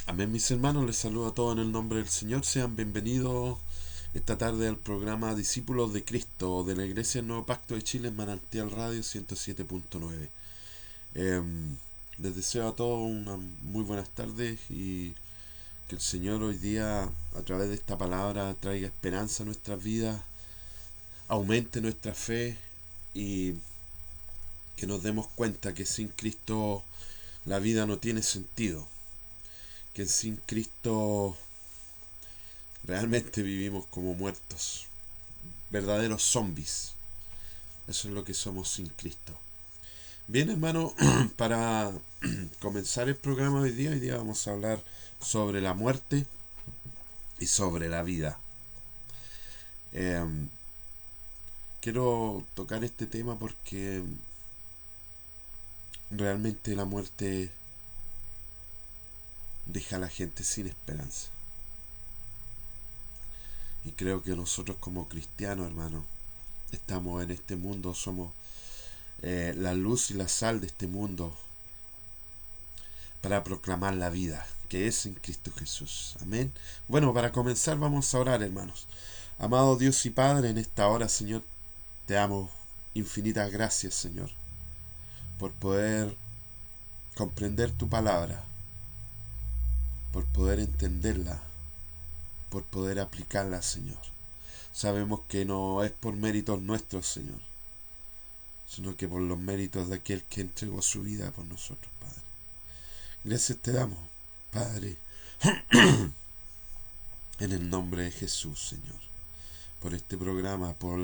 Amén, mis hermanos, les saludo a todos en el nombre del Señor. Sean bienvenidos esta tarde al programa Discípulos de Cristo de la Iglesia del Nuevo Pacto de Chile en Manantial Radio 107.9. Les deseo a todos unas muy buenas tardes y que el Señor hoy día, a través de esta palabra, traiga esperanza a nuestras vidas, aumente nuestra fe y que nos demos cuenta que sin Cristo la vida no tiene sentido, que sin Cristo realmente vivimos como muertos, verdaderos zombies. Eso es lo que somos sin Cristo. Bien, hermano, para comenzar el programa hoy día vamos a hablar sobre la muerte y sobre la vida. Eh, Quiero tocar este tema porque realmente la muerte deja a la gente sin esperanza. Y creo que nosotros como cristianos, hermano, estamos en este mundo, somos la luz y la sal de este mundo para proclamar la vida que es en Cristo Jesús. Amén. Bueno, para comenzar vamos a orar, hermanos. Amado Dios y Padre, en esta hora, Señor, te damos infinitas gracias, Señor, por poder comprender tu palabra, por poder entenderla, por poder aplicarla, Señor. Sabemos que no es por méritos nuestros, Señor, sino que por los méritos de aquel que entregó su vida por nosotros, Padre. Gracias te damos, Padre, en el nombre de Jesús, Señor, por este programa, por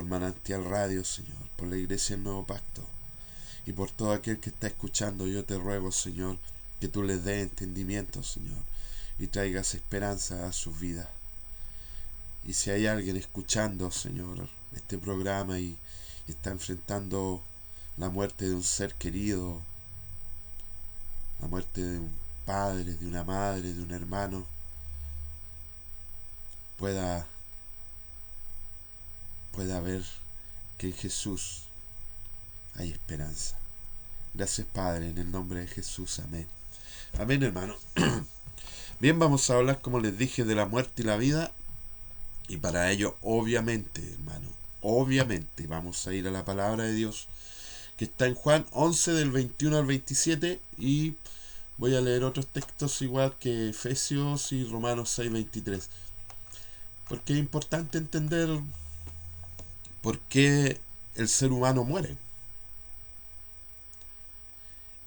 Manantial Radio, Señor, por la Iglesia del Nuevo Pacto y por todo aquel que está escuchando. Yo te ruego, Señor, que tú les des entendimiento, Señor, y traigas esperanza a sus vidas. Y si hay alguien escuchando, Señor, este programa y está enfrentando la muerte de un ser querido, la muerte de un padre, de una madre, de un hermano, pueda ver que en Jesús hay esperanza. Gracias, Padre, en el nombre de Jesús. Amén. Amén, hermano. Bien, vamos a hablar, como les dije, de la muerte y la vida. Y para ello, obviamente, hermano, obviamente, vamos a ir a la palabra de Dios, que está en Juan 11 del 21 al 27. Y voy a leer otros textos igual que Efesios y Romanos 6, 23. Porque es importante entender por qué el ser humano muere.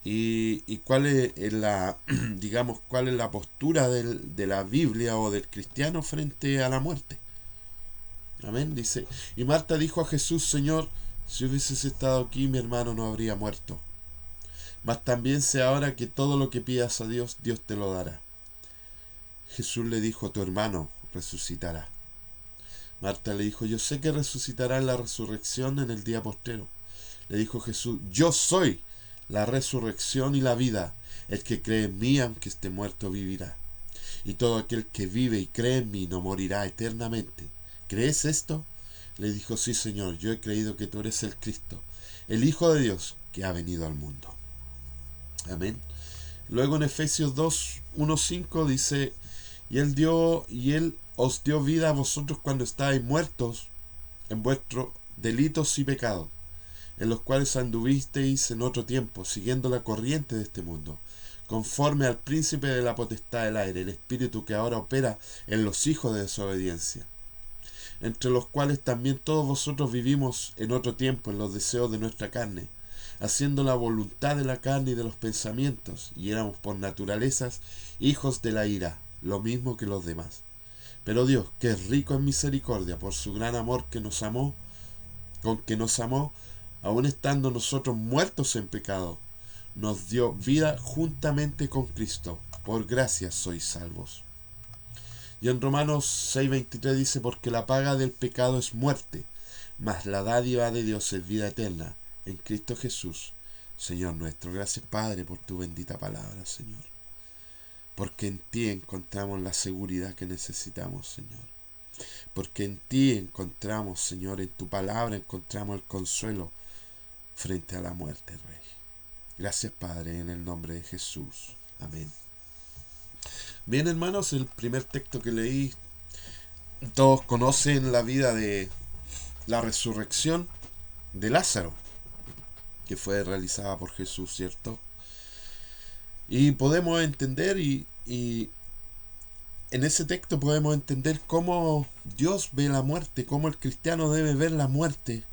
Y cuál es la, digamos, cuál es la postura de la Biblia o del cristiano frente a la muerte. Amén. Dice, y Marta dijo a Jesús: Señor, si hubieses estado aquí, mi hermano no habría muerto. Mas también sé ahora que todo lo que pidas a Dios, Dios te lo dará. Jesús le dijo: tu hermano resucitará. Marta le dijo: yo sé que resucitará en la resurrección en el día postrero. Le dijo Jesús: yo soy la resurrección y la vida. El que cree en mí, aunque esté muerto, vivirá. Y todo aquel que vive y cree en mí no morirá eternamente. ¿Crees esto? Le dijo: sí, Señor, yo he creído que tú eres el Cristo, el Hijo de Dios, que ha venido al mundo. Amén. Luego en Efesios 2, 1, 5 dice: y él os dio vida a vosotros cuando estabais muertos en vuestros delitos y pecados, en los cuales anduvisteis en otro tiempo, siguiendo la corriente de este mundo, conforme al príncipe de la potestad del aire, el espíritu que ahora opera en los hijos de desobediencia, entre los cuales también todos vosotros vivimos en otro tiempo en los deseos de nuestra carne, haciendo la voluntad de la carne y de los pensamientos, y éramos por naturalezas hijos de la ira, lo mismo que los demás. Pero Dios, que es rico en misericordia, por su gran amor con que nos amó, aun estando nosotros muertos en pecado, nos dio vida juntamente con Cristo. Por gracia sois salvos. Y en Romanos 6:23 dice: porque la paga del pecado es muerte, mas la dádiva de Dios es vida eterna en Cristo Jesús, Señor nuestro. Gracias, Padre, por tu bendita palabra, Señor. Porque en ti encontramos la seguridad que necesitamos, Señor. Porque en ti encontramos, Señor, en tu palabra encontramos el consuelo frente a la muerte, Rey. Gracias, Padre, en el nombre de Jesús. Amén. Bien, hermanos, el primer texto que leí, todos conocen la vida de la resurrección de Lázaro, que fue realizada por Jesús, ¿cierto? Y podemos entender y en ese texto podemos entender cómo Dios ve la muerte, cómo el cristiano debe ver la muerte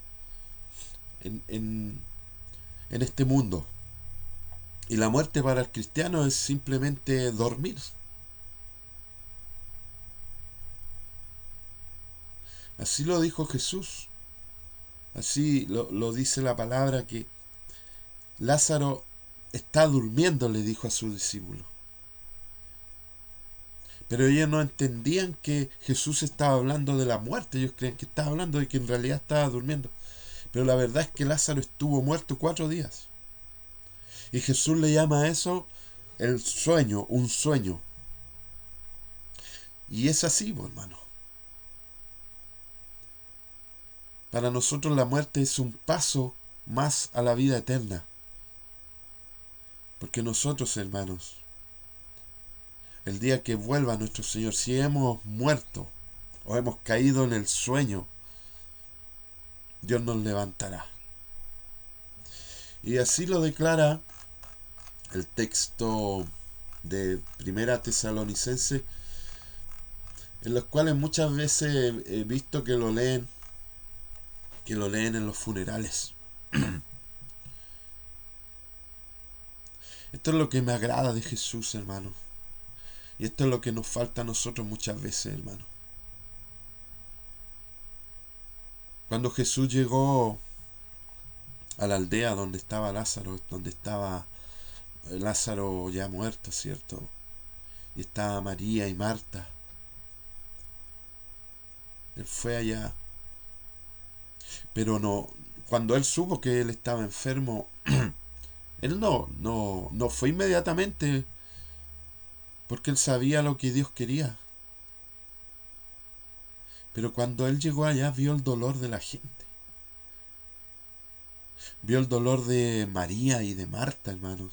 en, en, en este mundo. Y la muerte para el cristiano es simplemente dormir. Así lo dijo Jesús. Así lo dice la palabra que Lázaro está durmiendo, le dijo a sus discípulos. Pero ellos no entendían que Jesús estaba hablando de la muerte. Ellos creían que estaba hablando de que en realidad estaba durmiendo. Pero la verdad es que Lázaro estuvo muerto 4 días. Y Jesús le llama a eso el sueño, un sueño. Y es así, hermano. Para nosotros la muerte es un paso más a la vida eterna. Porque nosotros, hermanos, el día que vuelva nuestro Señor, si hemos muerto o hemos caído en el sueño, Dios nos levantará. Y así lo declara el texto de Primera Tesalonicense, en los cuales muchas veces he visto que lo leen en los funerales. Esto es lo que me agrada de Jesús, hermano. Y esto es lo que nos falta a nosotros muchas veces, hermano. Cuando Jesús llegó a la aldea donde estaba Lázaro, donde estaba Lázaro ya muerto, ¿cierto? Y estaba María y Marta. Él fue allá. Pero no, cuando él supo que él estaba enfermo, él no fue inmediatamente, porque él sabía lo que Dios quería. Pero cuando él llegó allá, vio el dolor de la gente. Vio el dolor de María y de Marta, hermanos.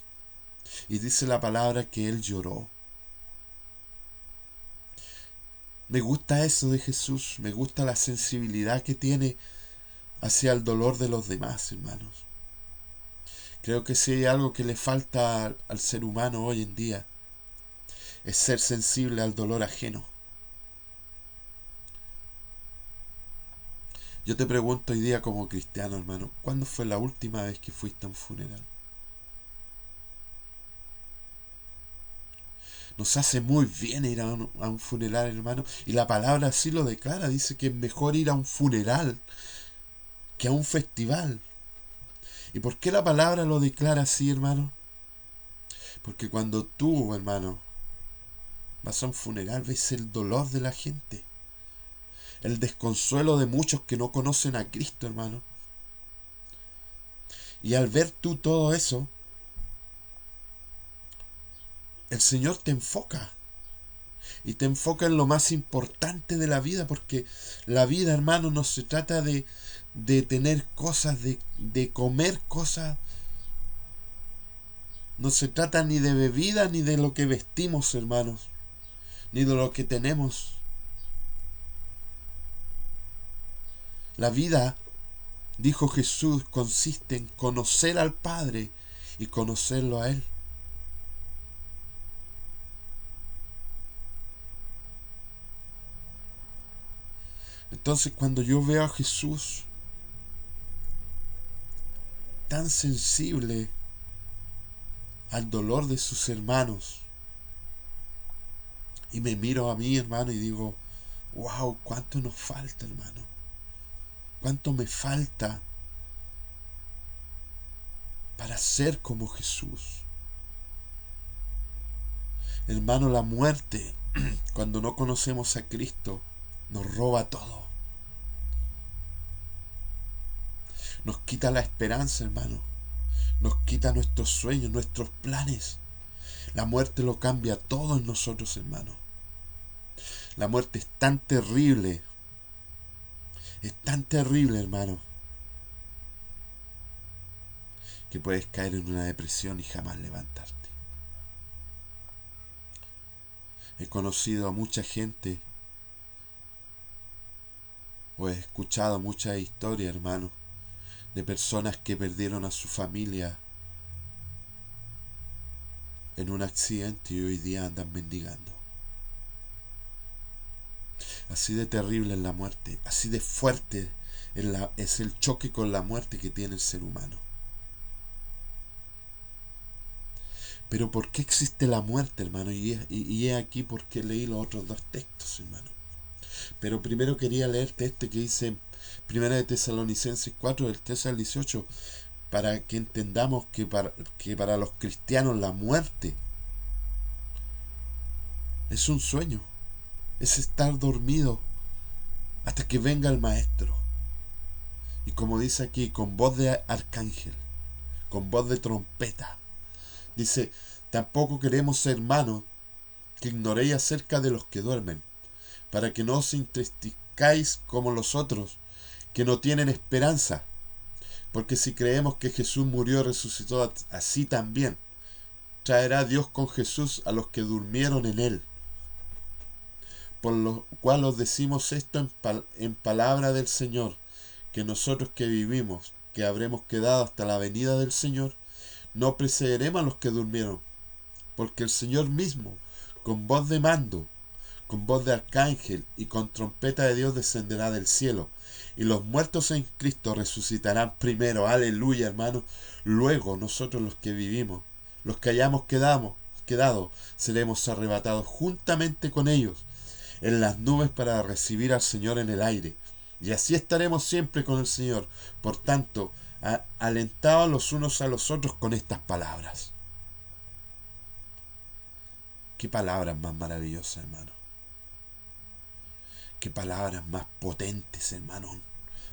Y dice la palabra que él lloró. Me gusta eso de Jesús. Me gusta la sensibilidad que tiene hacia el dolor de los demás, hermanos. Creo que si hay algo que le falta al ser humano hoy en día, es ser sensible al dolor ajeno. Yo te pregunto hoy día como cristiano, hermano, ¿cuándo fue la última vez que fuiste a un funeral? Nos hace muy bien ir a un funeral, hermano. Y la palabra así lo declara. Dice que es mejor ir a un funeral que a un festival. ¿Y por qué la palabra lo declara así, hermano? Porque cuando tú, hermano, vas a un funeral, ves el dolor de la gente. El desconsuelo de muchos que no conocen a Cristo, hermano. Y al ver tú todo eso, el Señor te enfoca. Y te enfoca en lo más importante de la vida, porque la vida, hermano, no se trata de tener cosas, de comer cosas. No se trata ni de bebida, ni de lo que vestimos, hermanos, ni de lo que tenemos. La vida, dijo Jesús, consiste en conocer al Padre y conocerlo a Él. Entonces, cuando yo veo a Jesús tan sensible al dolor de sus hermanos, y me miro a mí, hermano, y digo, wow, cuánto nos falta, hermano. Cuánto me falta para ser como Jesús. Hermano, la muerte, cuando no conocemos a Cristo, nos roba todo. Nos quita la esperanza, hermano. Nos quita nuestros sueños, nuestros planes. La muerte lo cambia todo en nosotros, hermano. La muerte es tan terrible, hermano, que puedes caer en una depresión y jamás levantarte. He conocido a mucha gente, o he escuchado muchas historias, hermano, de personas que perdieron a su familia en un accidente y hoy día andan mendigando. Así de terrible es la muerte, así de fuerte es el choque con la muerte que tiene el ser humano. Pero ¿por qué existe la muerte, hermano? Y es aquí porque leí los otros dos textos, hermano. Pero primero quería leerte este que dice Primera de Tesalonicenses 4, del 13 al 18, para que entendamos que para los cristianos la muerte es un sueño, es estar dormido hasta que venga el Maestro. Y como dice aquí, con voz de arcángel, con voz de trompeta, dice, tampoco queremos, hermanos, que ignoréis acerca de los que duermen, para que no os entristezcáis como los otros, que no tienen esperanza. Porque si creemos que Jesús murió y resucitó, así también traerá Dios con Jesús a los que durmieron en él. Por lo cual os decimos esto en palabra del Señor, que nosotros que vivimos, que habremos quedado hasta la venida del Señor, no precederemos a los que durmieron, porque el Señor mismo, con voz de mando, con voz de arcángel y con trompeta de Dios descenderá del cielo, y los muertos en Cristo resucitarán primero. Aleluya, hermano. Luego nosotros los que vivimos, los que hayamos quedado, seremos arrebatados juntamente con ellos en las nubes para recibir al Señor en el aire. Y así estaremos siempre con el Señor. Por tanto, alentados los unos a los otros con estas palabras. Qué palabras más maravillosas, hermano. Qué palabras más potentes, hermano,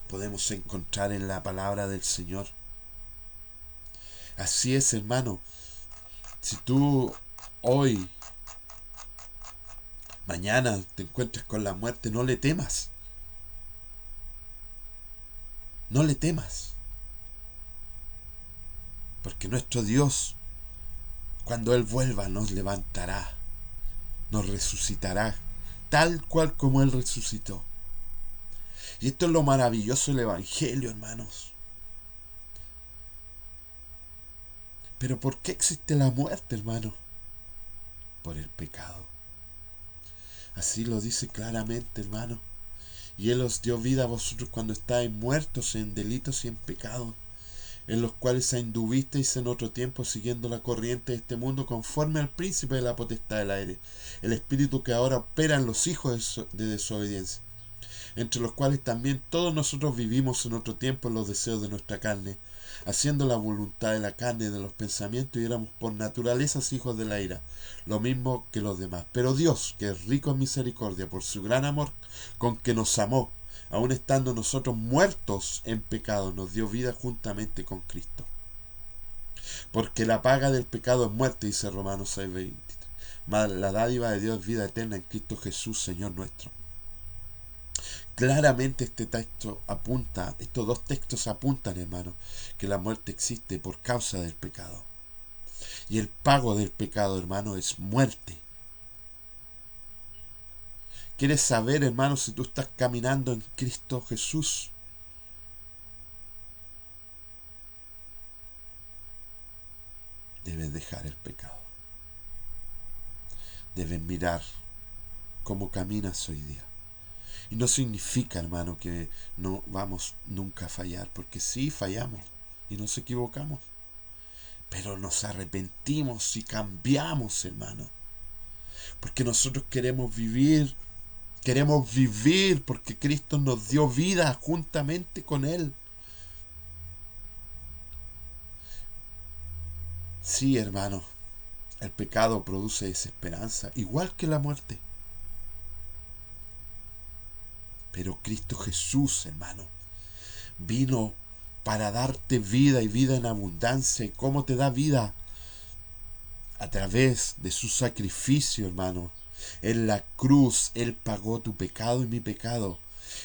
podemos encontrar en la palabra del Señor. Así es, hermano. Si tú hoy, mañana te encuentras con la muerte, no le temas. No le temas. Porque nuestro Dios, cuando Él vuelva, nos levantará, nos resucitará, tal cual como Él resucitó. Y esto es lo maravilloso del Evangelio, hermanos. Pero ¿por qué existe la muerte, hermano? Por el pecado. Así lo dice claramente, hermano. Y Él os dio vida a vosotros cuando estáis muertos en delitos y en pecados, en los cuales anduvisteis en otro tiempo siguiendo la corriente de este mundo, conforme al príncipe de la potestad del aire, el espíritu que ahora opera en los hijos de desobediencia, entre los cuales también todos nosotros vivimos en otro tiempo en los deseos de nuestra carne, haciendo la voluntad de la carne y de los pensamientos, y éramos por naturaleza hijos de la ira, lo mismo que los demás. Pero Dios, que es rico en misericordia, por su gran amor con que nos amó, aun estando nosotros muertos en pecado, nos dio vida juntamente con Cristo. Porque la paga del pecado es muerte, dice Romanos 6:23. Mas la dádiva de Dios es vida eterna en Cristo Jesús, Señor nuestro. Claramente este texto apunta, estos dos textos apuntan, hermano, que la muerte existe por causa del pecado. Y el pago del pecado, hermano, es muerte. ¿Quieres saber, hermano, si tú estás caminando en Cristo Jesús? Debes dejar el pecado. Debes mirar cómo caminas hoy día. Y no significa, hermano, que no vamos nunca a fallar, porque sí fallamos y nos equivocamos. Pero nos arrepentimos y cambiamos, hermano. Porque nosotros queremos vivir porque Cristo nos dio vida juntamente con Él. Sí, hermano, el pecado produce desesperanza, igual que la muerte. Pero Cristo Jesús, hermano, vino para darte vida y vida en abundancia. ¿Y cómo te da vida? A través de su sacrificio, hermano. En la cruz Él pagó tu pecado y mi pecado.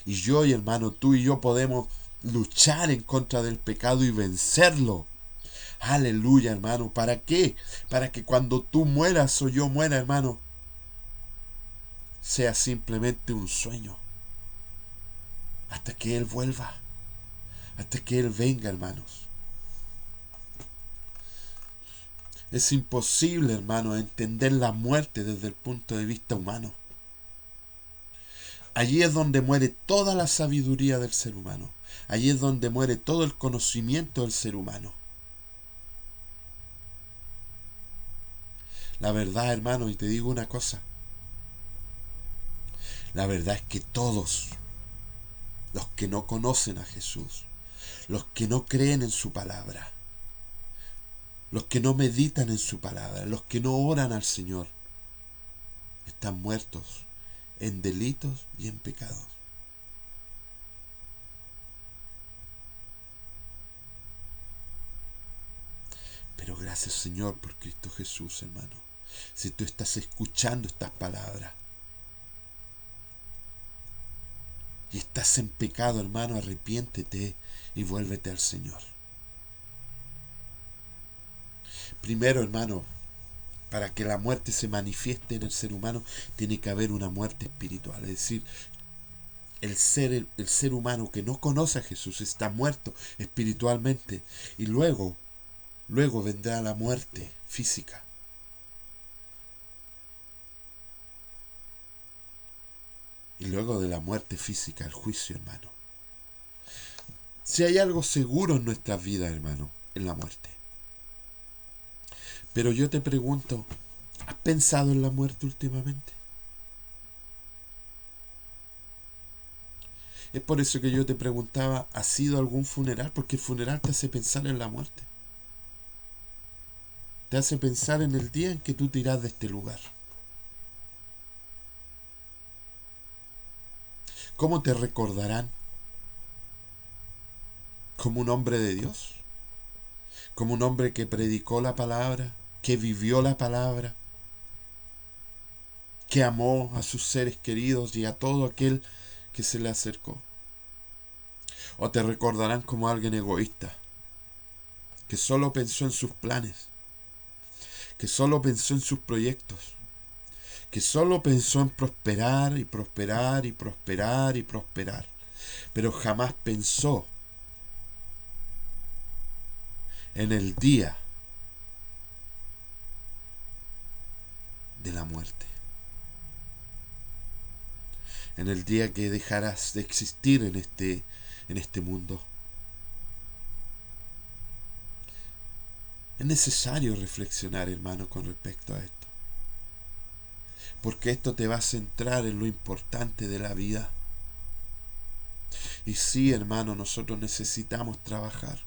Y yo, y hermano, tú y yo podemos luchar en contra del pecado y vencerlo. Aleluya, hermano. ¿Para qué? Para que cuando tú mueras o yo muera, hermano, sea simplemente un sueño, hasta que Él vuelva, hasta que Él venga, hermanos. Es imposible, hermanos, entender la muerte desde el punto de vista humano. Allí es donde muere toda la sabiduría del ser humano. Allí es donde muere todo el conocimiento del ser humano. La verdad, hermano, y te digo una cosa. La verdad es que todos los que no conocen a Jesús, los que no creen en su palabra, los que no meditan en su palabra, los que no oran al Señor, están muertos en delitos y en pecados. Pero gracias, Señor, por Cristo Jesús, hermano. Si tú estás escuchando estas palabras y estás en pecado, hermano, arrepiéntete y vuélvete al Señor. Primero, hermano, para que la muerte se manifieste en el ser humano, tiene que haber una muerte espiritual. Es decir, el ser humano que no conoce a Jesús está muerto espiritualmente. Y luego vendrá la muerte física. Y luego de la muerte física, el juicio, hermano. Si hay algo seguro en nuestras vidas, hermano, es la muerte. Pero yo te pregunto, ¿has pensado en la muerte últimamente? Es por eso que yo te preguntaba, ¿has ido a algún funeral? Porque el funeral te hace pensar en la muerte. Te hace pensar en el día en que tú te irás de este lugar. ¿Cómo te recordarán? ¿Como un hombre de Dios? ¿Como un hombre que predicó la palabra? ¿Que vivió la palabra? ¿Que amó a sus seres queridos y a todo aquel que se le acercó? ¿O te recordarán como alguien egoísta, que solo pensó en sus planes, que solo pensó en sus proyectos, que solo pensó en prosperar y prosperar y prosperar y prosperar, pero jamás pensó en el día de la muerte, en el día que dejarás de existir en este mundo? Es necesario reflexionar, hermano, con respecto a esto, porque esto te va a centrar en lo importante de la vida. Y sí, hermano, nosotros necesitamos trabajar,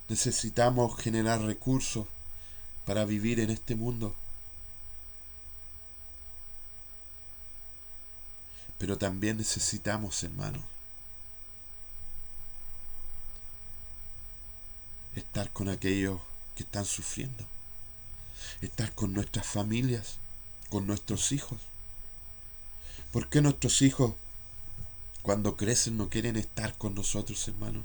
necesitamos generar recursos para vivir en este mundo, pero también necesitamos, hermano, estar con aquellos que están sufriendo, estar con nuestras familias, con nuestros hijos. ¿Por qué nuestros hijos cuando crecen no quieren estar con nosotros, hermano?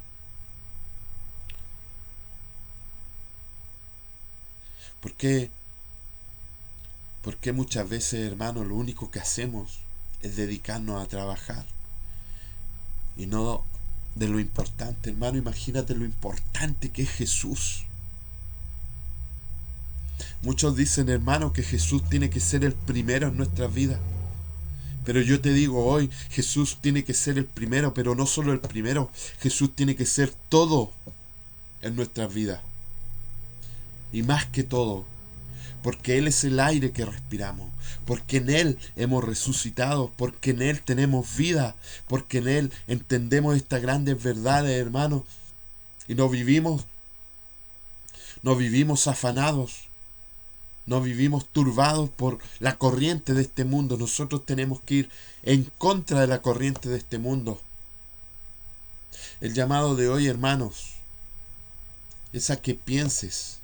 ¿Por qué? Porque muchas veces, hermano, lo único que hacemos es dedicarnos a trabajar y no de lo importante, hermano? Imagínate lo importante que es Jesús. Muchos dicen, hermano, que Jesús tiene que ser el primero en nuestras vidas. Pero yo te digo hoy, Jesús tiene que ser el primero, pero no solo el primero. Jesús tiene que ser todo en nuestras vidas. Y más que todo, porque Él es el aire que respiramos, porque en Él hemos resucitado, porque en Él tenemos vida, porque en Él entendemos estas grandes verdades, hermano, y no vivimos afanados, no vivimos turbados por la corriente de este mundo. Nosotros tenemos que ir en contra de la corriente de este mundo. El llamado de hoy, hermanos, es a que pienses,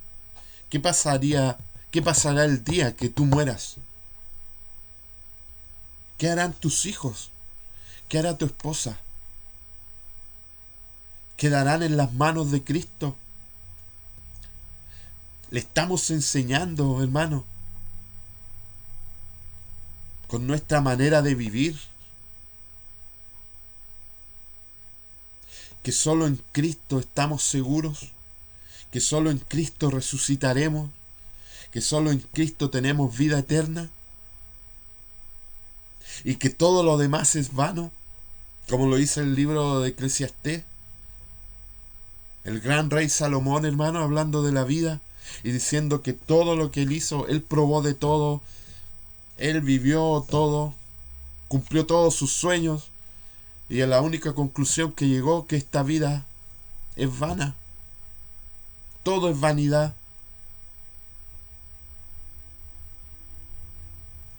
¿qué pasará el día que tú mueras? ¿Qué harán tus hijos? ¿Qué hará tu esposa? ¿Quedarán en las manos de Cristo? Le estamos enseñando, hermano. con nuestra manera de vivir, que solo en Cristo estamos seguros, que solo en Cristo resucitaremos, que solo en Cristo tenemos vida eterna y que todo lo demás es vano, como lo dice el libro de Eclesiastés, el gran rey Salomón, hermano, hablando de la vida y diciendo que todo lo que él hizo, él probó de todo, él vivió todo, cumplió todos sus sueños y a la única conclusión que llegó, que esta vida es vana, todo es vanidad.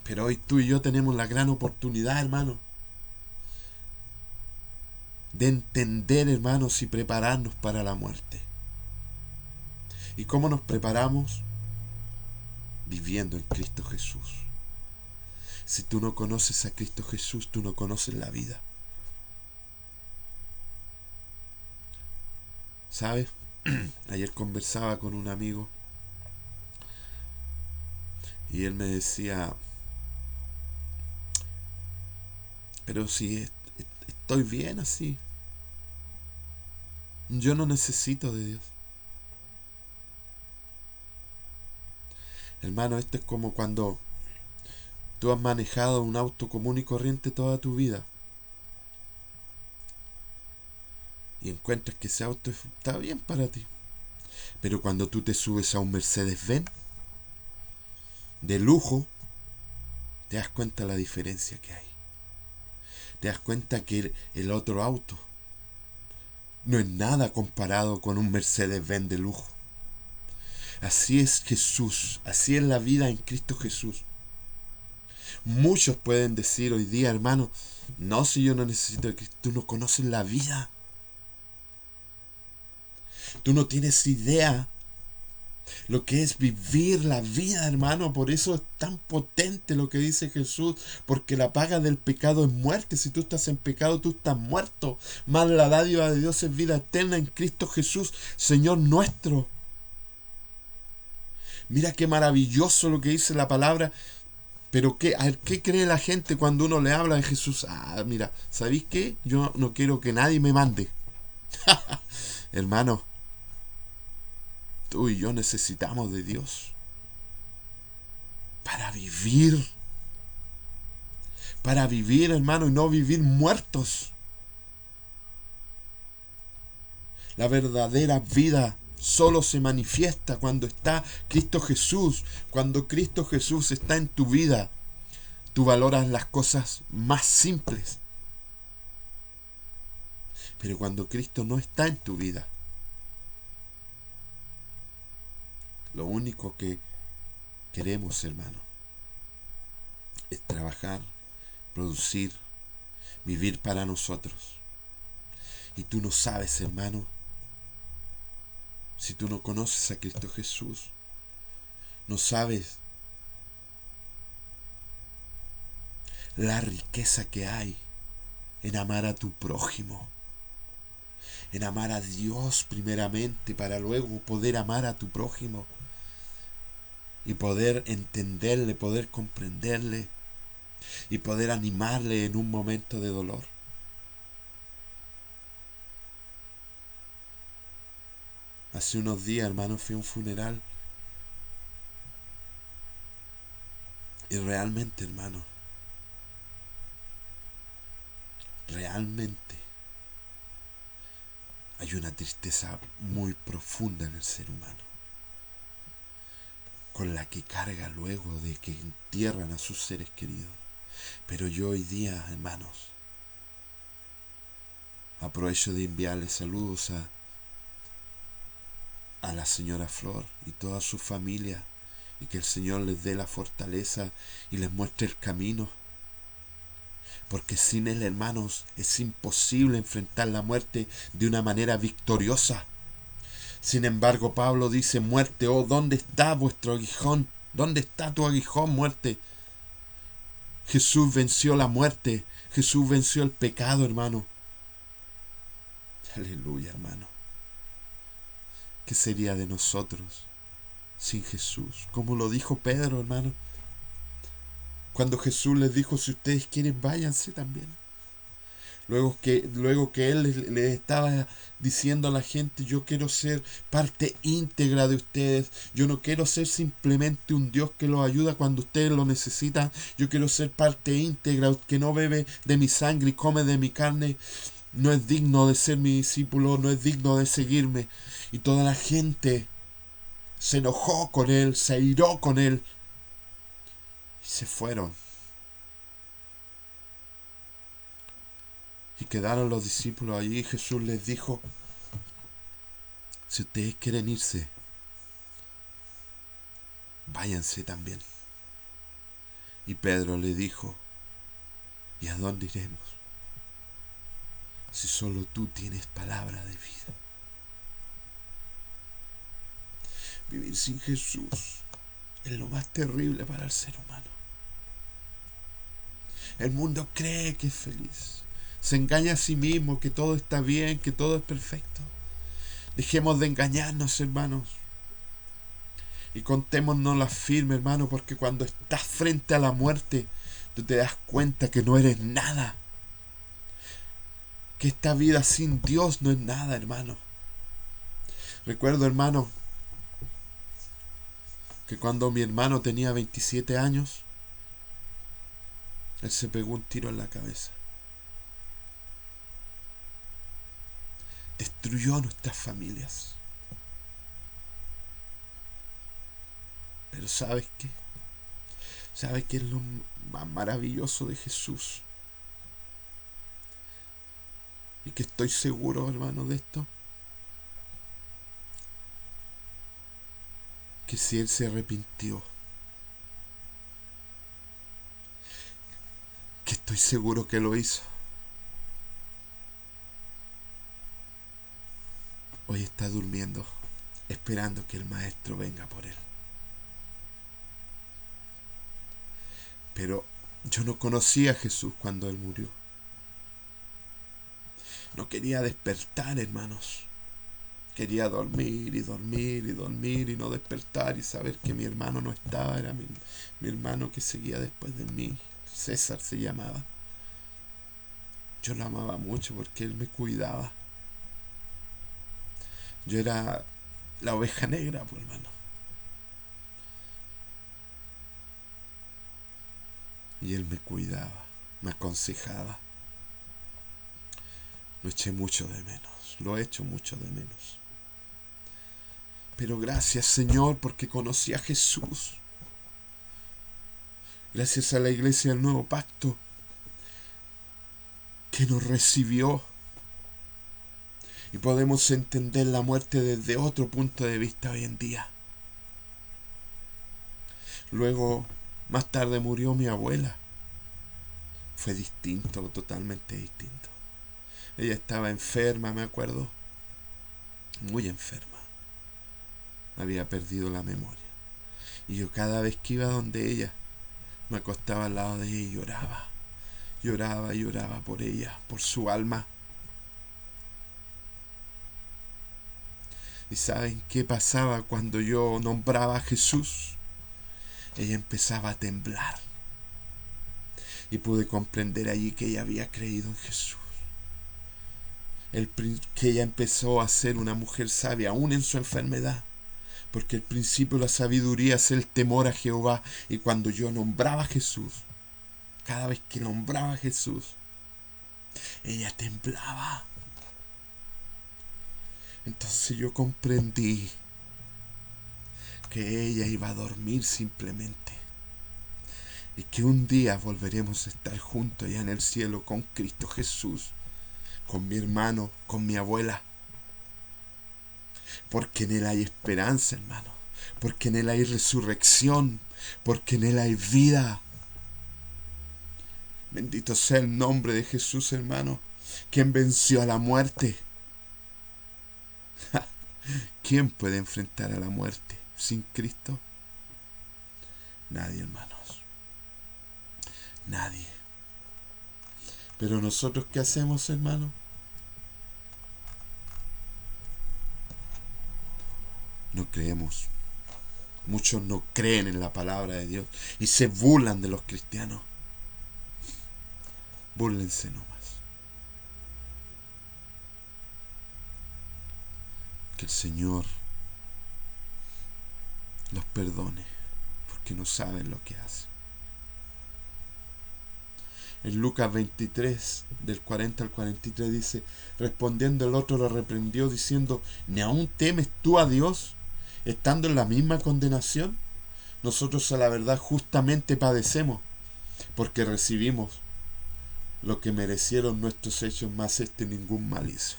Pero hoy tú y yo tenemos la gran oportunidad, hermano, de entender, hermanos, y prepararnos para la muerte. ¿Y cómo nos preparamos? Viviendo en Cristo Jesús. Si tú no conoces a Cristo Jesús, tú no conoces la vida. ¿Sabes? Ayer conversaba con un amigo y él me decía, pero si estoy bien así, yo no necesito de Dios. Hermano, esto es como cuando tú has manejado un auto común y corriente toda tu vida y encuentras que ese auto está bien para ti. Pero cuando tú te subes a un Mercedes-Benz de lujo, te das cuenta de la diferencia que hay. Te das cuenta que el otro auto no es nada comparado con un Mercedes-Benz de lujo. Así es Jesús, así es la vida en Cristo Jesús. Muchos pueden decir hoy día, hermano, no, si yo no necesito de Cristo. Tú no conoces la vida. Tú no tienes idea lo que es vivir la vida, hermano. Por eso es tan potente lo que dice Jesús, porque la paga del pecado es muerte. Si tú estás en pecado, tú estás muerto. Mas la dádiva de Dios es vida eterna en Cristo Jesús, Señor nuestro. Mira qué maravilloso lo que dice la palabra. Pero a ver, ¿qué cree la gente cuando uno le habla de Jesús? Ah, mira, ¿sabéis qué? Yo no quiero que nadie me mande. Hermano, tú y yo necesitamos de Dios para vivir. Para vivir, hermano, y no vivir muertos. La verdadera vida solo se manifiesta cuando está Cristo Jesús. Cuando Cristo Jesús está en tu vida, tú valoras las cosas más simples. Pero cuando Cristo no está en tu vida, lo único que queremos, hermano, es trabajar, producir, vivir para nosotros. Y tú no sabes, hermano, si tú no conoces a Cristo Jesús, no sabes la riqueza que hay en amar a tu prójimo, en amar a Dios primeramente, para luego poder amar a tu prójimo y poder entenderle, poder comprenderle y poder animarle en un momento de dolor. Hace unos días, hermano, fui a un funeral y realmente, hermano, realmente hay una tristeza muy profunda en el ser humano, con la que carga luego de que entierran a sus seres queridos. Pero yo hoy día, hermanos, aprovecho de enviarles saludos a la señora Flor y toda su familia, y que el Señor les dé la fortaleza y les muestre el camino, porque sin Él, hermanos, es imposible enfrentar la muerte de una manera victoriosa. Sin embargo, Pablo dice: muerte, oh, ¿dónde está vuestro aguijón? ¿Dónde está tu aguijón, muerte? Jesús venció la muerte, Jesús venció el pecado, hermano. Aleluya, hermano. ¿Qué sería de nosotros sin Jesús? Como lo dijo Pedro, hermano. Cuando Jesús les dijo, si ustedes quieren, váyanse también. Luego que Él les estaba diciendo a la gente, yo quiero ser parte íntegra de ustedes, yo no quiero ser simplemente un Dios que los ayuda cuando ustedes lo necesitan, yo quiero ser parte íntegra, que no bebe de mi sangre y come de mi carne, no es digno de ser mi discípulo, no es digno de seguirme. Y toda la gente se enojó con Él, se airó con Él y se fueron. Y quedaron los discípulos allí y Jesús les dijo, si ustedes quieren irse, váyanse también. Y Pedro le dijo, ¿y a dónde iremos? Si solo tú tienes palabra de vida. Vivir sin Jesús es lo más terrible para el ser humano. El mundo cree que es feliz. Se engaña a sí mismo que todo está bien, que todo es perfecto. Dejemos de engañarnos, hermanos. Y contémonos la firme, hermano, porque cuando estás frente a la muerte, tú te das cuenta que no eres nada. Que esta vida sin Dios no es nada, hermano. Recuerdo, hermano, que cuando mi hermano tenía 27 años, él se pegó un tiro en la cabeza. Destruyó nuestras familias. Pero ¿sabes qué? ¿Sabes qué es lo más maravilloso de Jesús? Y que estoy seguro, hermano, de esto. Que si Él se arrepintió, que estoy seguro que lo hizo, hoy está durmiendo, esperando que el Maestro venga por Él. Pero yo no conocía a Jesús cuando Él murió. No quería despertar, hermanos. Quería dormir y dormir y dormir y no despertar y saber que mi hermano no estaba. Era mi hermano que seguía después de mí. César se llamaba. Yo lo amaba mucho porque él me cuidaba. Yo era la oveja negra, pues, hermano. Y él me cuidaba, me aconsejaba. Lo eché mucho de menos, lo he hecho mucho de menos. Pero gracias, Señor, porque conocí a Jesús. Gracias a la Iglesia del Nuevo Pacto, que nos recibió. Y podemos entender la muerte desde otro punto de vista hoy en día. Luego, más tarde murió mi abuela. Fue distinto, totalmente distinto. Ella estaba enferma, me acuerdo. Muy enferma. Había perdido la memoria. Y yo cada vez que iba donde ella, me acostaba al lado de ella y lloraba. Lloraba y lloraba por ella, por su alma. ¿Y saben qué pasaba cuando yo nombraba a Jesús? Ella empezaba a temblar. Y pude comprender allí que ella había creído en Jesús. Que ella empezó a ser una mujer sabia, aún en su enfermedad. Porque el principio de la sabiduría es el temor a Jehová. Y cuando yo nombraba a Jesús, cada vez que nombraba a Jesús, ella temblaba. Entonces yo comprendí que ella iba a dormir simplemente. Y que un día volveremos a estar juntos allá en el cielo con Cristo Jesús, con mi hermano, con mi abuela. Porque en Él hay esperanza, hermano. Porque en Él hay resurrección. Porque en Él hay vida. Bendito sea el nombre de Jesús, hermano, quien venció a la muerte. ¿Quién puede enfrentar a la muerte sin Cristo? Nadie, hermanos. Nadie. Pero nosotros, ¿qué hacemos, hermano? No creemos. Muchos no creen en la palabra de Dios y se burlan de los cristianos. Búrlense nomás. Que el Señor los perdone, porque no saben lo que hacen. En Lucas 23, del 40 al 43 dice: respondiendo el otro lo reprendió diciendo: ¿ni aún temes tú a Dios, estando en la misma condenación? Nosotros a la verdad justamente padecemos, porque recibimos lo que merecieron nuestros hechos, más ningún mal hizo.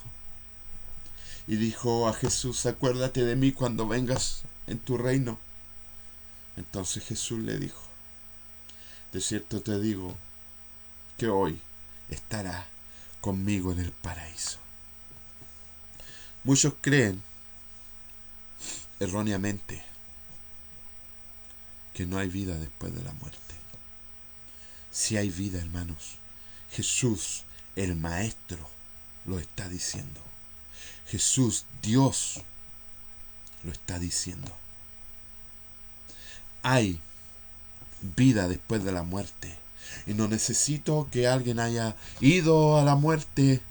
Y dijo a Jesús: acuérdate de mí cuando vengas en tu reino. Entonces Jesús le dijo: de cierto te digo que hoy estará conmigo en el paraíso. Muchos creen erróneamente que no hay vida después de la muerte. Si hay vida, hermanos. Jesús, el Maestro, lo está diciendo. Jesús, Dios, lo está diciendo. Hay vida después de la muerte. Y no necesito que alguien haya ido a la muerte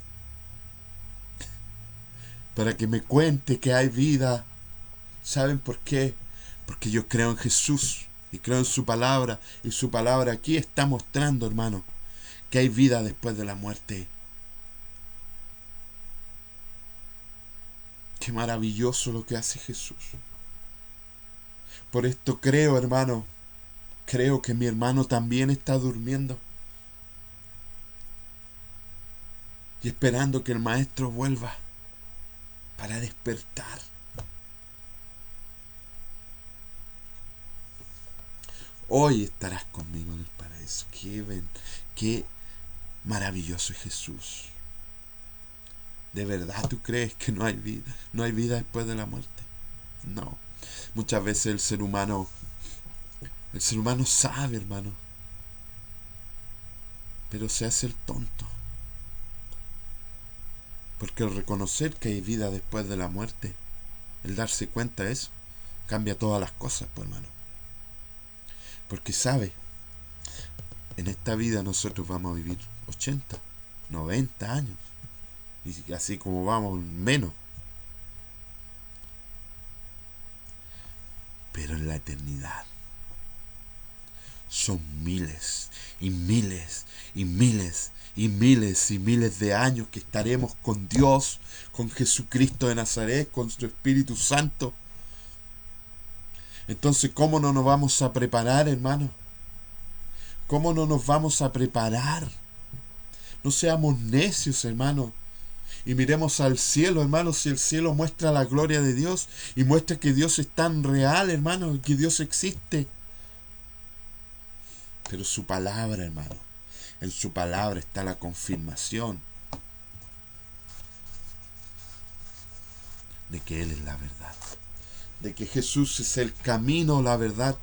para que me cuente que hay vida. ¿Saben por qué? Porque yo creo en Jesús y creo en su palabra. Y su palabra aquí está mostrando, hermano, que hay vida después de la muerte. Qué maravilloso lo que hace Jesús. Por esto creo, hermano, creo que mi hermano también está durmiendo y esperando que el Maestro vuelva para despertar. Hoy estarás conmigo en el paraíso. Qué maravilloso es Jesús. ¿De verdad tú crees que no hay vida? ¿No hay vida después de la muerte? No. Muchas veces el ser humano sabe, hermano, pero se hace el tonto. Porque el reconocer que hay vida después de la muerte, el darse cuenta de eso, cambia todas las cosas, pues, hermano. Porque sabe, en esta vida nosotros vamos a vivir 80, 90 años. Y así como vamos, menos. Pero en la eternidad son miles y miles y miles y miles y miles de años que estaremos con Dios, con Jesucristo de Nazaret, con su Espíritu Santo. Entonces, ¿cómo no nos vamos a preparar, hermano? ¿Cómo no nos vamos a preparar? No seamos necios, hermano. Y miremos al cielo, hermano, si el cielo muestra la gloria de Dios y muestra que Dios es tan real, hermano, que Dios existe. Pero su palabra, hermano, en su palabra está la confirmación de que Él es la verdad, de que Jesús es el camino, la verdad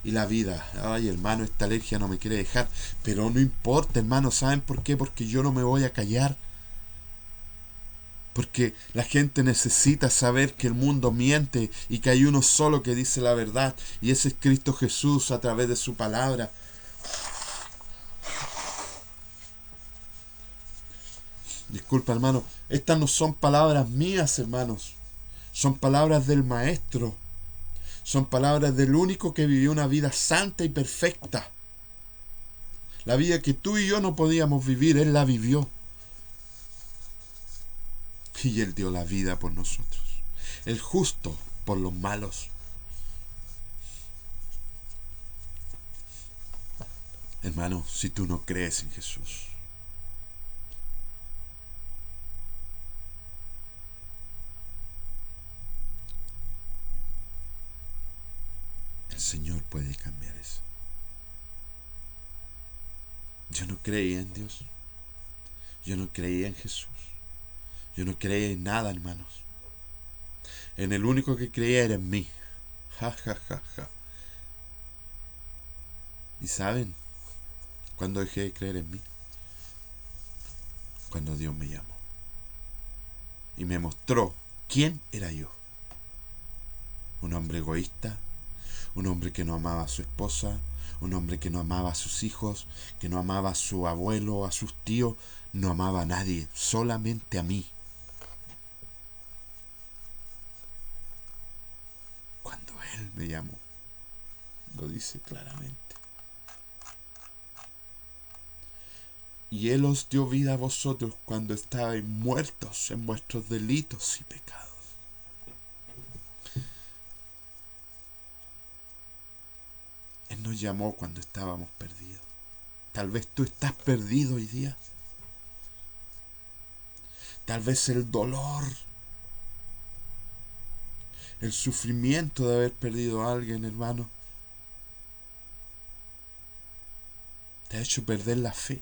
y la vida. Ay, hermano, esta alergia no me quiere dejar, pero no importa, hermano, ¿saben por qué? Porque yo no me voy a callar. Porque la gente necesita saber que el mundo miente y que hay uno solo que dice la verdad, y ese es Cristo Jesús a través de su palabra. Disculpa, hermano, estas no son palabras mías, hermanos. Son palabras del Maestro. Son palabras del único que vivió una vida santa y perfecta. La vida que tú y yo no podíamos vivir, Él la vivió. Y Él dio la vida por nosotros. El justo por los malos. Hermano, si tú no crees en Jesús, el Señor puede cambiar eso. Yo no creía en Dios. Yo no creía en Jesús. Yo no creía en nada, hermanos. En el único que creía era en mí. Ja, ja, ja, ja. ¿Y saben cuándo dejé de creer en mí? Cuando Dios me llamó. Y me mostró quién era yo. Un hombre egoísta. Un hombre que no amaba a su esposa, un hombre que no amaba a sus hijos, que no amaba a su abuelo, a sus tíos, no amaba a nadie, solamente a mí. Cuando Él me llamó, lo dice claramente. Y Él os dio vida a vosotros cuando estabais muertos en vuestros delitos y pecados. Él nos llamó cuando estábamos perdidos. Tal vez tú estás perdido hoy día. Tal vez el dolor, el sufrimiento de haber perdido a alguien, hermano, te ha hecho perder la fe.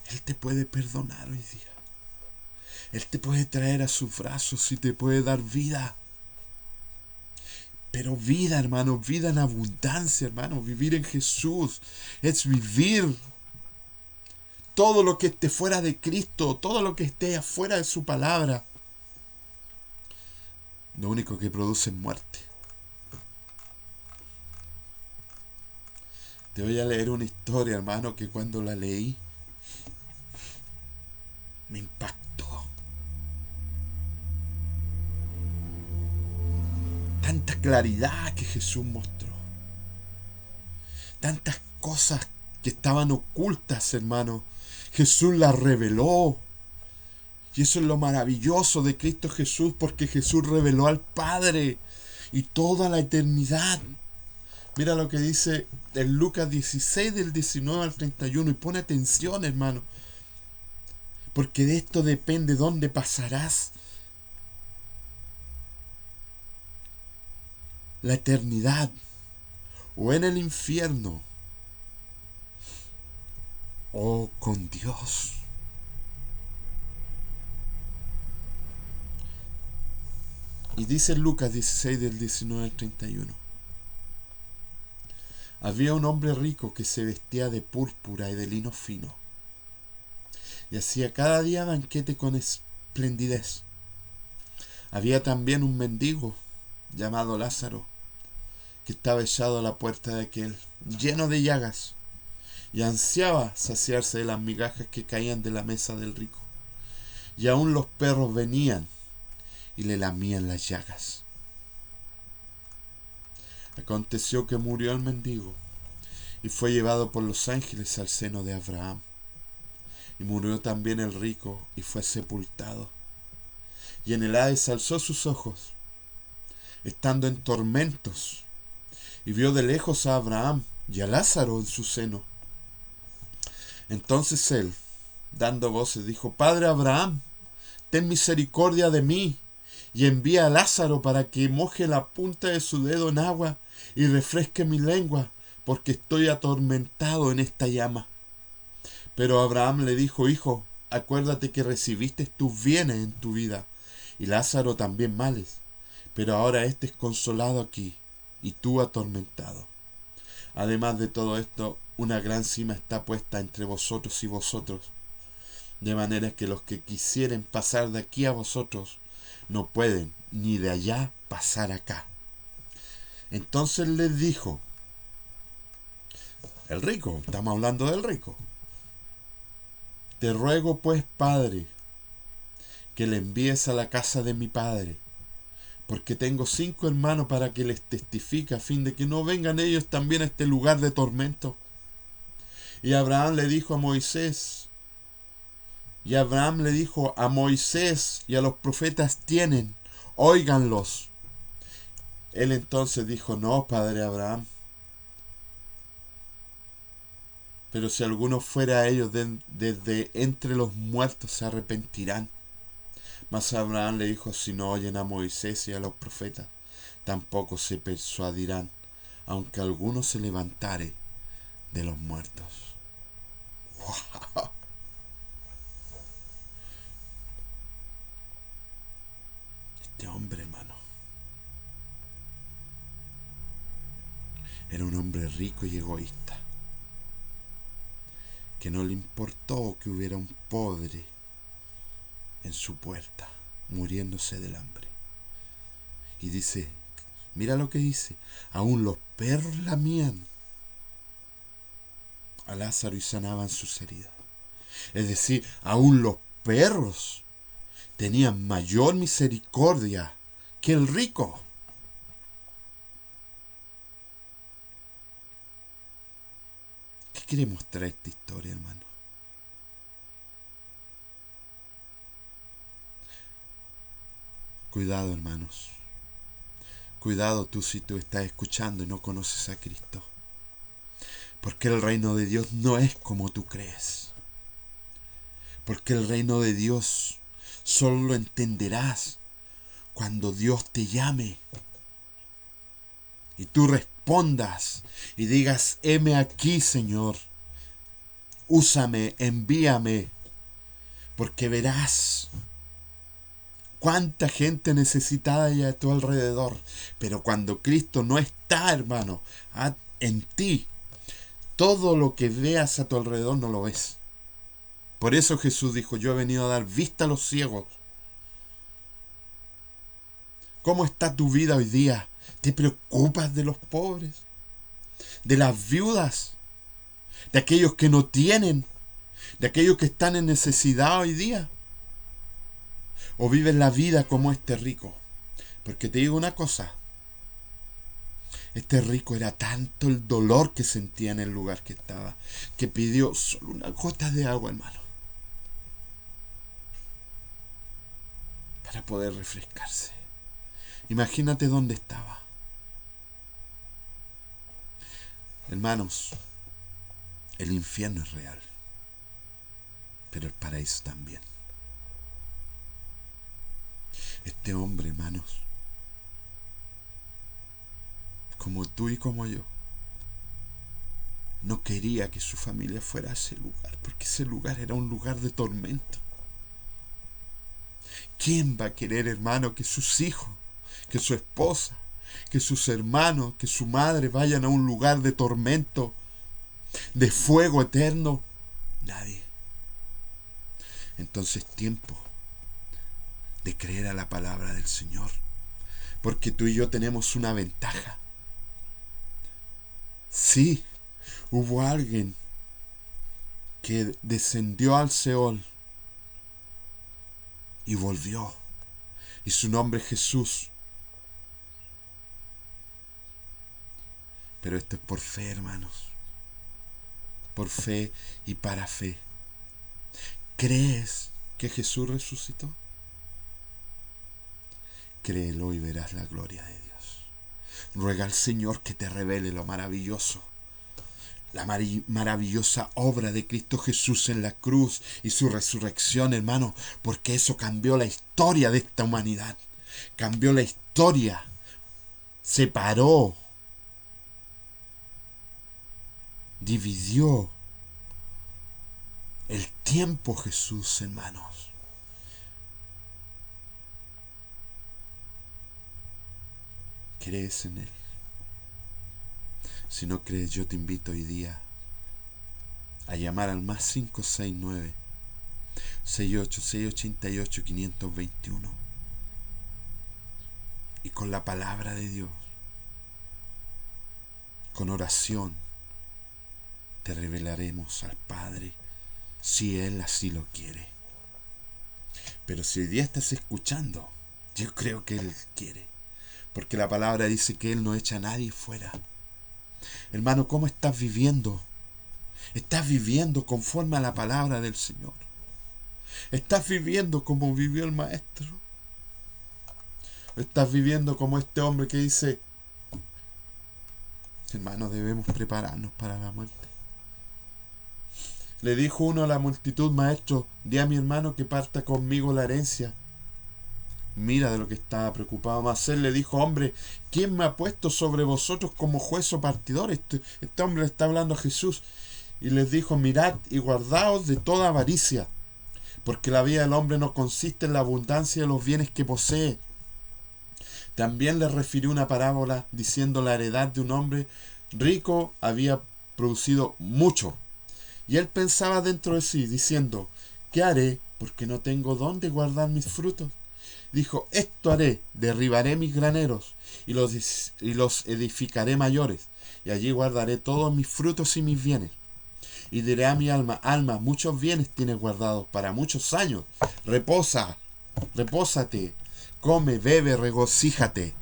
Él te puede perdonar hoy día. Él te puede traer a sus brazos y te puede dar vida. Pero vida, hermano, vida en abundancia, hermano. Vivir en Jesús es vivir. Todo lo que esté fuera de Cristo, todo lo que esté afuera de su palabra, lo único que produce es muerte. Te voy a leer una historia, hermano, que cuando la leí me impactó. Tanta claridad que Jesús mostró. Tantas cosas que estaban ocultas, hermano. Jesús las reveló. Y eso es lo maravilloso de Cristo Jesús, porque Jesús reveló al Padre y toda la eternidad. Mira lo que dice en Lucas 16 del 19 al 31 y pone atención, hermano, porque de esto depende dónde pasarás la eternidad, o en el infierno o con Dios. Y dice Lucas 16 del 19 al 31. Había un hombre rico que se vestía de púrpura y de lino fino, y hacía cada día banquete con esplendidez. Había también un mendigo llamado Lázaro, que estaba echado a la puerta de aquel, lleno de llagas, y ansiaba saciarse de las migajas que caían de la mesa del rico. Y aun los perros venían y le lamían las llagas. Aconteció que murió el mendigo y fue llevado por los ángeles al seno de Abraham. Y murió también el rico y fue sepultado. Y en el Hades alzó sus ojos, estando en tormentos, y vio de lejos a Abraham y a Lázaro en su seno. Entonces él, dando voces, dijo: Padre Abraham, ten misericordia de mí, y envía a Lázaro para que moje la punta de su dedo en agua y refresque mi lengua, porque estoy atormentado en esta llama. Pero Abraham le dijo: Hijo, acuérdate que recibiste tus bienes en tu vida, y Lázaro también males, pero ahora éste es consolado aquí, y tú atormentado. Además de todo esto, una gran sima está puesta entre vosotros y vosotros, de manera que los que quisieren pasar de aquí a vosotros no pueden, ni de allá pasar acá. Entonces les dijo, el rico, estamos hablando del rico: Te ruego pues, Padre, que le envíes a la casa de mi padre, porque tengo 5 hermanos para que les testifique, a fin de que no vengan ellos también a este lugar de tormento. Y Abraham le dijo a Moisés, y a Moisés y a los profetas tienen, óiganlos. Él entonces dijo: No, padre Abraham, pero si alguno fuera a ellos desde entre los muertos se arrepentirán. Mas Abraham le dijo: Si no oyen a Moisés y a los profetas, tampoco se persuadirán, aunque alguno se levantare de los muertos. ¡Wow! Este hombre, hermano, era un hombre rico y egoísta, que no le importó que hubiera un pobre en su puerta, muriéndose del hambre. Y dice, mira lo que dice, aún los perros lamían a Lázaro y sanaban sus heridas. Es decir, aún los perros tenían mayor misericordia que el rico. ¿Qué quiere mostrar esta historia, hermano? Cuidado, hermanos. Cuidado tú si tú estás escuchando y no conoces a Cristo. Porque el reino de Dios no es como tú crees. Porque el reino de Dios solo lo entenderás cuando Dios te llame. Y tú respondas y digas, heme aquí, Señor. Úsame, envíame. Porque verás cuánta gente necesitada hay a tu alrededor. Pero cuando Cristo no está, hermano, en ti, todo lo que veas a tu alrededor no lo ves. Por eso Jesús dijo, yo he venido a dar vista a los ciegos. ¿Cómo está tu vida hoy día? ¿Te preocupas de los pobres? ¿De las viudas? ¿De aquellos que no tienen? ¿De aquellos que están en necesidad hoy día? ¿O vives la vida como este rico? Porque te digo una cosa. Este rico era tanto el dolor que sentía en el lugar que estaba, que pidió solo una gota de agua, hermano, para poder refrescarse. Imagínate dónde estaba. Hermanos, el infierno es real, pero el paraíso también. Este hombre, hermanos, como tú y como yo, no quería que su familia fuera a ese lugar, porque ese lugar era un lugar de tormento. ¿Quién va a querer, hermano, que sus hijos, que su esposa, que sus hermanos, que su madre vayan a un lugar de tormento, de fuego eterno? Nadie. Entonces, tiempo de creer a la palabra del Señor, porque tú y yo tenemos una ventaja. Sí, hubo alguien que descendió al Seol y volvió, y su nombre es Jesús. Pero esto es por fe, hermanos, por fe y para fe. ¿Crees que Jesús resucitó? Créelo y verás la gloria de Dios. Ruega al Señor que te revele lo maravilloso, la maravillosa obra de Cristo Jesús en la cruz y su resurrección, hermano, porque eso cambió la historia de esta humanidad. Cambió la historia. Separó. Dividió el tiempo Jesús, hermanos. ¿Crees en Él? Si no crees, yo te invito hoy día a llamar al más 569 68 688 521 y con la palabra de Dios, con oración, te revelaremos al Padre si Él así lo quiere. Pero si hoy día estás escuchando, yo creo que Él quiere, porque la palabra dice que Él no echa a nadie fuera. Hermano, ¿cómo estás viviendo? ¿Estás viviendo conforme a la palabra del Señor? ¿Estás viviendo como vivió el Maestro? ¿Estás viviendo como este hombre que dice, hermano, debemos prepararnos para la muerte? Le dijo uno a la multitud, maestro, di a mi hermano que parta conmigo la herencia. Mira de lo que estaba preocupado. Mas él le dijo, hombre, ¿quién me ha puesto sobre vosotros como juez o partidor? Este hombre le está hablando a Jesús. Y les dijo, mirad y guardaos de toda avaricia, porque la vida del hombre no consiste en la abundancia de los bienes que posee. También le refirió una parábola diciendo la heredad de un hombre rico había producido mucho. Y él pensaba dentro de sí, diciendo, ¿qué haré? Porque no tengo dónde guardar mis frutos. Dijo, esto haré, derribaré mis graneros y los edificaré mayores, y allí guardaré todos mis frutos y mis bienes. Y diré a mi alma, alma, muchos bienes tienes guardados para muchos años. Reposa, repósate, come, bebe, regocíjate.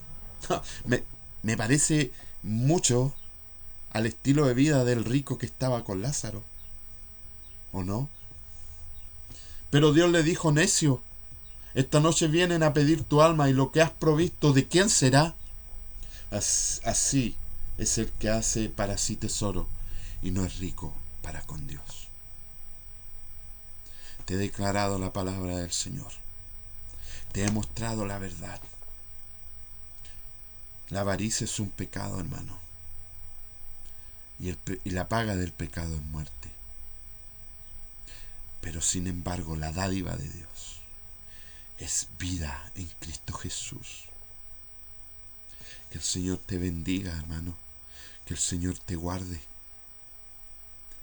me, me parece mucho al estilo de vida del rico que estaba con Lázaro, ¿o no? Pero Dios le dijo, necio, esta noche vienen a pedir tu alma y lo que has provisto, ¿de quién será? Así es el que hace para sí tesoro y no es rico para con Dios. Te he declarado la palabra del Señor. Te he mostrado la verdad. La avaricia es un pecado, hermano. Y la paga del pecado es muerte. Pero sin embargo, la dádiva de Dios es vida en Cristo Jesús. Que el Señor te bendiga, hermano. Que el Señor te guarde.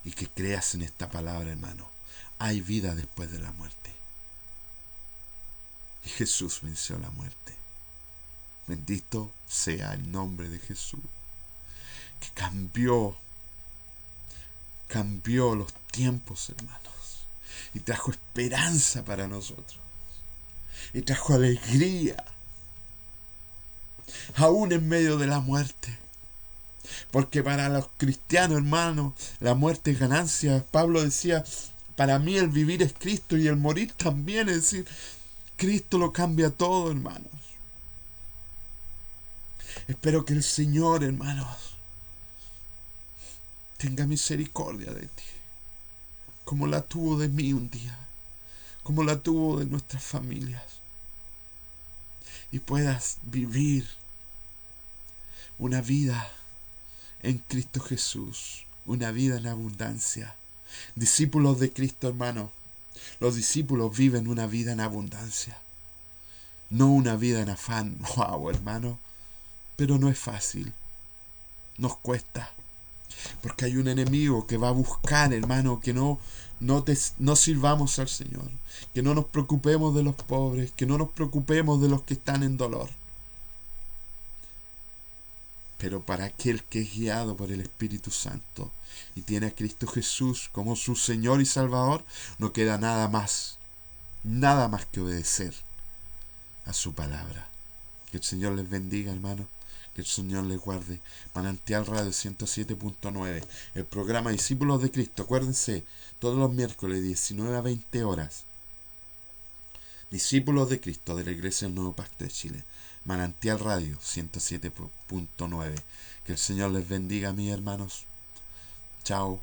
Y que creas en esta palabra, hermano. Hay vida después de la muerte. Y Jesús venció la muerte. Bendito sea el nombre de Jesús. Que cambió los tiempos, hermanos. Y trajo esperanza para nosotros. Y trajo alegría. Aún en medio de la muerte. Porque para los cristianos, hermanos, la muerte es ganancia. Pablo decía, para mí el vivir es Cristo y el morir también. Es decir, Cristo lo cambia todo, hermanos. Espero que el Señor, hermanos, tenga misericordia de ti. Como la tuvo de mí un día. Como la tuvo de nuestras familias. Y puedas vivir una vida en Cristo Jesús, una vida en abundancia. Discípulos de Cristo, hermano, los discípulos viven una vida en abundancia, no una vida en afán. Wow, hermano, pero no es fácil, nos cuesta, porque hay un enemigo que va a buscar, hermano, que no sirvamos al Señor, que no nos preocupemos de los pobres, que no nos preocupemos de los que están en dolor. Pero para aquel que es guiado por el Espíritu Santo y tiene a Cristo Jesús como su Señor y Salvador, no queda nada más que obedecer a su palabra. Que el Señor les bendiga, hermano. Que el Señor les guarde. Manantial Radio 107.9, el programa Discípulos de Cristo. Acuérdense, todos los miércoles 19 a 20 horas. Discípulos de Cristo de la Iglesia del Nuevo Pacto de Chile. Manantial Radio 107.9. Que el Señor les bendiga, mis hermanos. Chao.